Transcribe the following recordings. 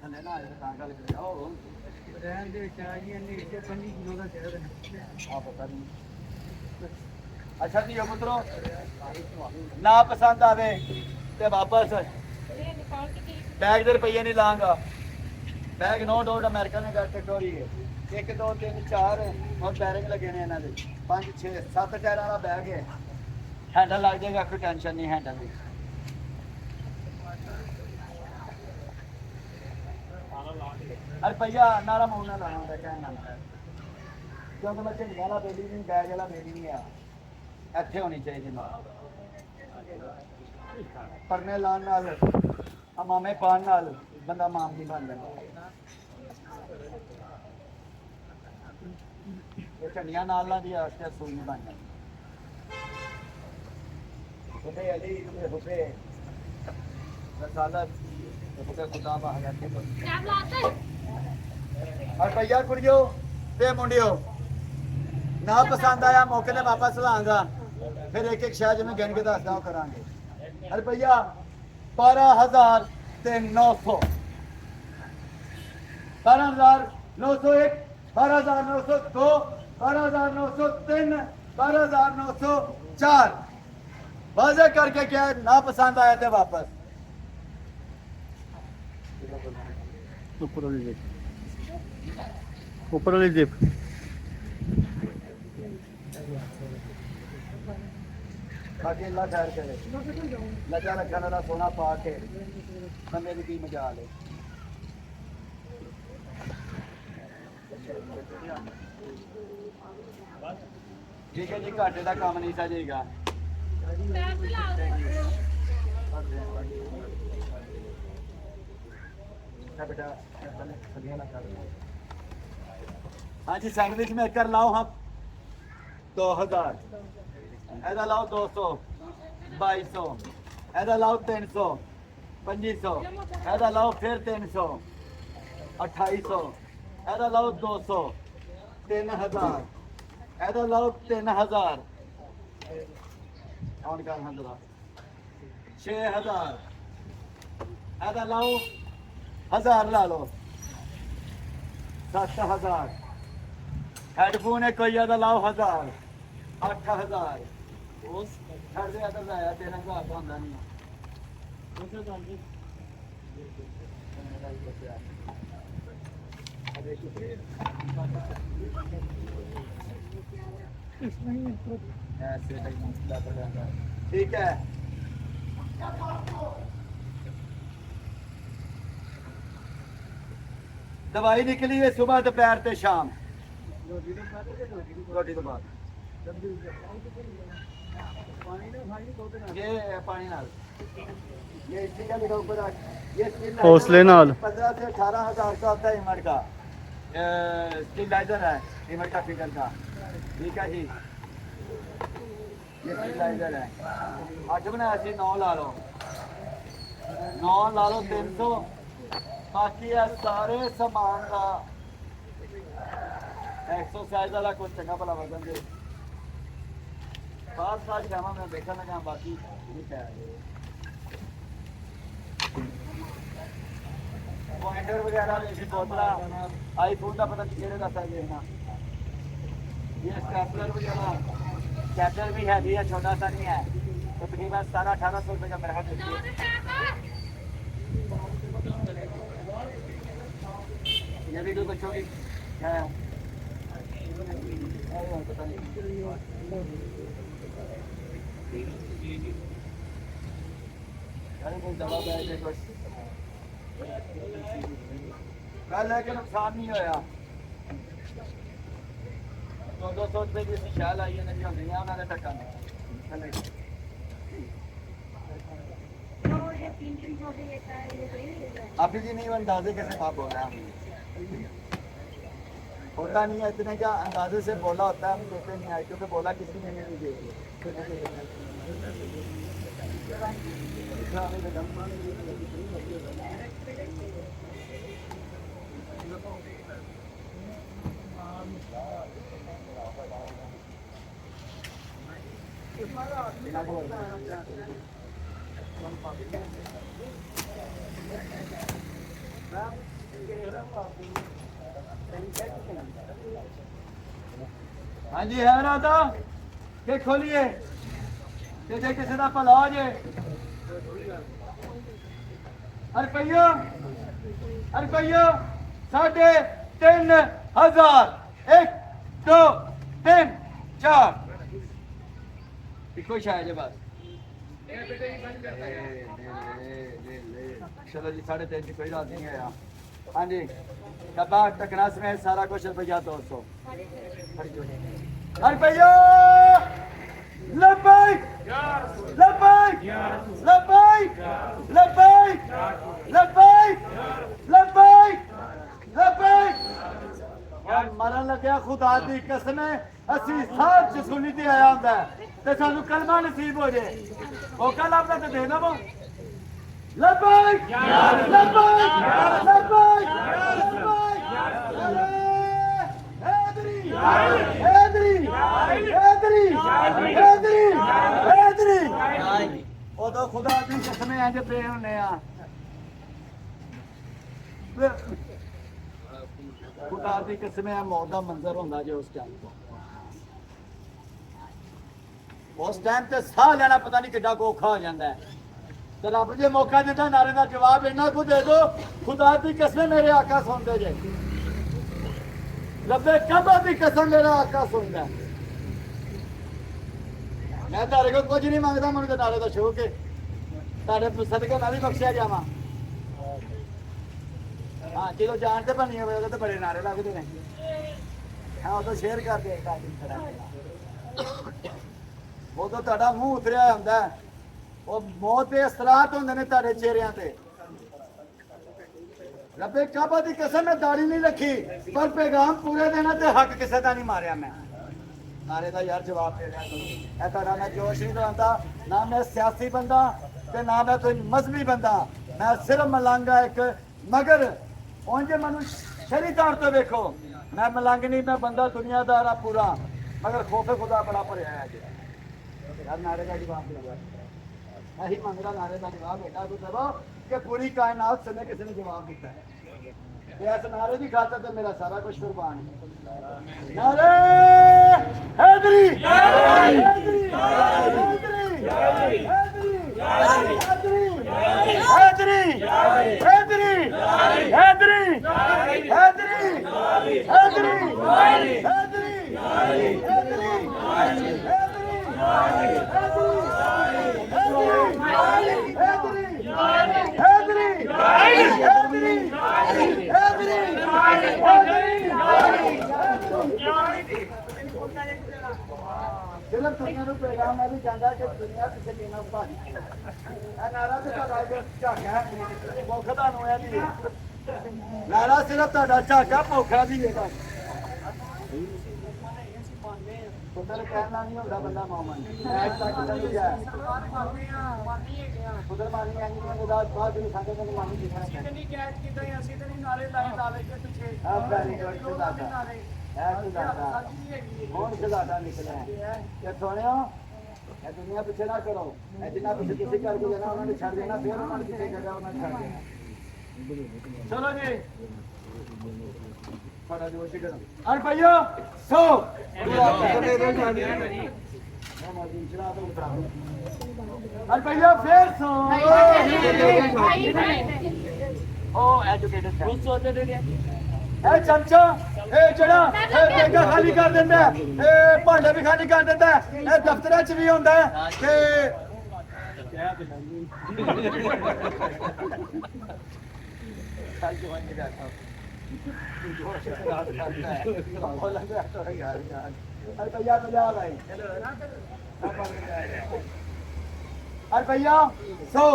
ਥੱਲੇ ਨਾ ਆਏ ਤਾਂ ਗੱਲ ਕਰੇ ਉਹ ਰਹਿਣ ਦੇ ਚਾਹੀਏ ਨਹੀਂ ਇੱਥੇ 5 ਕਿਲੋ ਦਾ ਸ਼ਹਿਰ ਹੈ ਆ ਪਤਾ ਨਹੀਂ ਅੱਛਾ ਜੀ ਪੁੱਤਰੋ ਨਾ ਪਸੰਦ ਆਵੇ ਤੇ ਵਾਪਸ बैग दे रुपये नहीं लांगा बैग नो डाउट अमेरिका ने कर टोरी है 1 2 3 4 और बैरिंग लगे ने इन्हां दे 5 6 7 टायर वाला बैग है हैंडल लग जाएगा कोई टेंशन नहीं हैंडल की रुपया नारा मुंह ना लाना होंदा कहना क्योंकि मैं झंडी वाला बेली नहीं बैग वाला बेली नहीं है ਇੱਥੇ होनी चाहिए ना परने लान नाल मामे पान नाल बंदा माम नहीं बन जाता ये झंडियां नाल दी आस्ते सूई नहीं बन जाती खुदे अली खुदे रसालत खुदे खुदा बाहर थे और भैया कुड़ियो ते मुंडियो ना पसंद आया मौके ने वापस लांगा फिर एक एक शहर में गिन के दसदा करांगे रुपया 12,900 12,901 12,902 12,903 12,904 वाजे करके क्या ना पसंद आया थे वापस ऊपर वाली जिप बाकी अल्लाह खैर करे लजा रखने वाला सोना पा के बंदे की मजा ले ठीक है जी घाटे का काम नहीं सजेगा बेटा हाँ जी सैंडविच मेकर लाओ हम 2000 ਇਹਦਾ ਲਾਓ 200 2200 ਇਹਦਾ ਲਾਓ 300 2500 ਇਹਦਾ ਲਾਓ ਫਿਰ 300 2800 ਇਹਦਾ ਲਾਓ 200 3000 ਇਹਦਾ ਲਾਓ 3000 ਆਉਣ ਕਰ ਹੰਦਰਾ 6000 ਇਹਦਾ ਲਾਓ 1000 ਲਾ ਲਓ 7000 ਹੈਡਫੋਨ ਹੈ ਕੋਈ ਇਹਦਾ ਲਾਓ 1000 8000 ਉਸ ਛੱਡ ਦੇ ਅਦਰ ਆਇਆ 3000 ਦਾ ਹੁੰਦਾ ਨਹੀਂ ਉਸੇ ਗੱਲ ਜੀ ऐसे ठीक है दवाई निकली है सुबह दोपहर ते शाम रोटी तो बाद ये पानी नाल ये इसका लिखा ऊपर ये हौसले नाल 15 से 18,000 का होता है इमर का स्टेबलाइजर है इमर का फिगर का ठीक है जी ये स्टेबलाइजर है आज बनाया सी 9 ला लो 9 ला लो 300 बाकी है सारे सामान का एक्सरसाइज वाला कुछ चंगा भला वजन दे पास पास जावा मैं देखा ना कहाँ बाकी नहीं है पॉइंटर वगैरह जैसी बोतला आईफोन का पता नहीं का सही है ना ये स्टेपलर वगैरह स्टेपलर भी है छोटा सा नहीं है तो तकरीबन 1700-1800 रुपये का मेरा हाथ ये भी कोई बच्चों की है पता नहीं दवा कल है कि नुकसान नहीं होया 200 रुपए की शैल आई है नहीं होंगी उन्होंने टक्का अभी जी नहीं अंदाजे कैसे आप बोल रहे हैं होता नहीं है इतने का अंदाजे से बोला होता है हम देते नहीं आए क्योंकि बोला किसी ने नहीं देखी हाँ जी है राधा के खोलिए ते जे किसी का भला हो जे रुपया 3,500 1 2 3 4 इको शायद है बस चलो जी 3.5 की कोई रात नहीं है यहाँ हाँ जी डब्बा टकरा समेत सारा कुछ रुपया 200 रुपया लब्बैक लब्बैक लब्बैक लब्बैक लब्बैक लब्बैक लब्बैक मरन लग्या खुदा दी कसम असी साथ जसूली ते आया हुंदा ते सानू कलमा नसीब हो जाए मौका लभदा ते दे दवो लब्बैक लब्बैक लब्बैक हैदरी हैदरी हैदरी हैदरी हैदरी ओदो खुदा दी कसम इंज पे होने आ खुदा दी कसम मौत का मंजर होंदा जो उस टाइम ते साह लेना पता नहीं किड्डा औखा हो जाता है तो रब जे मौका देता नारे का जवाब इन्ना को दे दो खुदा दी कसम मेरे आका सुनते जे रब्बे कबा दी कसम मेरा आका सुनता मैं तारे को कुछ नहीं मांगता मन के नारे का शौक है तारे सदके मैं भी बख्शिया जावा हाँ जो जानते बनी हो तो बड़े नारे लगते हैं हाँ वो तो शेयर कर दे वो तो तुहाडा मूँह उतरिया होंदा वो मौत के असरात होंदे ने तुहाडे चेहरिਆਂ ते रब्बे काबा दी कसम मैं दाढ़ी नहीं रखी पर पैगाम पूरे देना ते हक किसे दा नहीं मारिया मैं नारे दा यार जवाब दे रहा है तुहाडा मैं जोश नहीं दवांदा ना मैं सियासी बंदा ते ना मैं कोई मजहबी बंदा मैं सिर्फ मलंगा एक मगर उंज मैनू शरी तौर तो देखो मैं मलंग नहीं मैं बंदा दुनियादार आ पूरा मगर खोफे खुदा बड़ा भरिया है यार नारे का जवाब दिया यही मंगदा नारे का जवाब बेटा तू दबो कि पूरी कायनात से किसी ने जवाब दिता है इस नारे की खातर तो मेरा सारा कुछ कुर्बान है नारे हैदरी हैदरी हैदरी हैदरी हैदरी हैदरी हैदरी हैदरी हैदरी हैदरी सिर्फ दुनिया को पैगाम मैं भी चाहता कि दुनिया किसी लेना भारी नारा तो झाका भुख तुहानू है नारा सिर्फ तुहाडा झाका भुखा दी है पुत्र कहना नहीं होता बंदा मोमन पुत्र मानी है नहीं बाद बाद में साथे को मानी दिखा नहीं कैद कीता है ਅਸੀਂ ਤੇ ਨਹੀਂ ਨਾਰੇ ਲਾਏ ਦਾਵੇ के पीछे आप गाड़ी के दादा है तो दादा कौन से दादा निकले हैं ये सोनियो ये दुनिया पीछे ना करो ये जितना पीछे किसी कर के जाना उन्होंने छोड़ देना फिर उन्होंने किसी जगह उन्होंने छोड़ देना चलो जी बड़ा जोश करो और भैया सो और भैया फिर सो ओ एजुकेटेड है ए चमचा ए जड़ा ए बेगा खाली कर देंदा ए भांडे भी खाली कर देंदा ए दफ्तरां च भी होंदा ते और भैया सो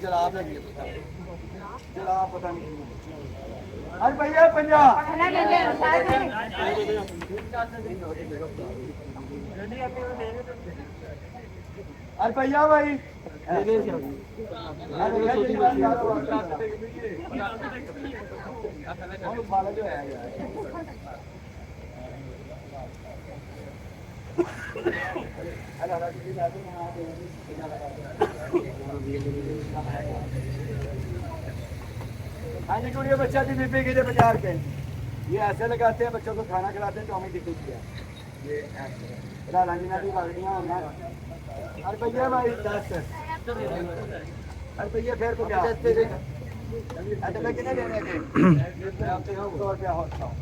जलाब लगी जलाब पता नहीं और भैया 50 और भैया भाई हाँ जी गुड़िया बच्चा की बीबी के लिए 50 रुपए ये ऐसे लगाते हैं बच्चों को खाना खिलाते हैं टॉमी टिक्की किया ये रंगना भी लगनिया होना अरे भैया भाई 10 अरे भैया फिर को क्या अच्छा मैं कितने देने थे मैं आपसे 100 रुपया होता हूँ